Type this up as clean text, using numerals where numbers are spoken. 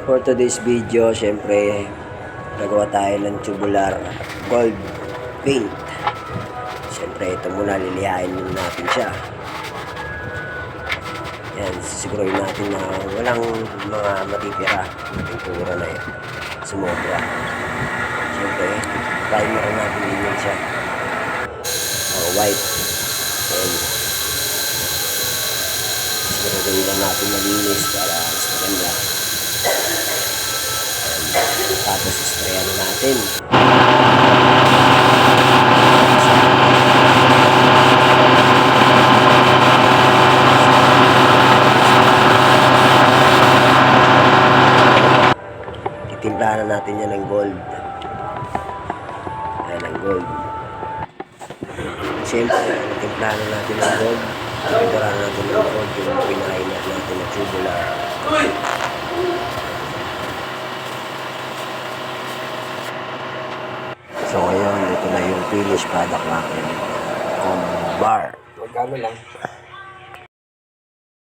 For today's video, syempre, nagawa tayo ng tubular gold paint. Syempre, ito muna, lilihain muna natin siya. Yan, sisiguruhin natin na walang mga matitira na pintura na yun. Sumobra. Syempre, primer natin din siya. White. Yan. Siguruhin lang natin malinis para mas maganda. Tapos sprayan natin. Titimplahan na natin yan ng gold. Ayan ang gold. Siyempre, titimplahan na natin ng gold. Pintura na natin ng gold yung pinahinat natin na tubular. So ngayon, ito na yung finish product natin. Bar. Magkano lang?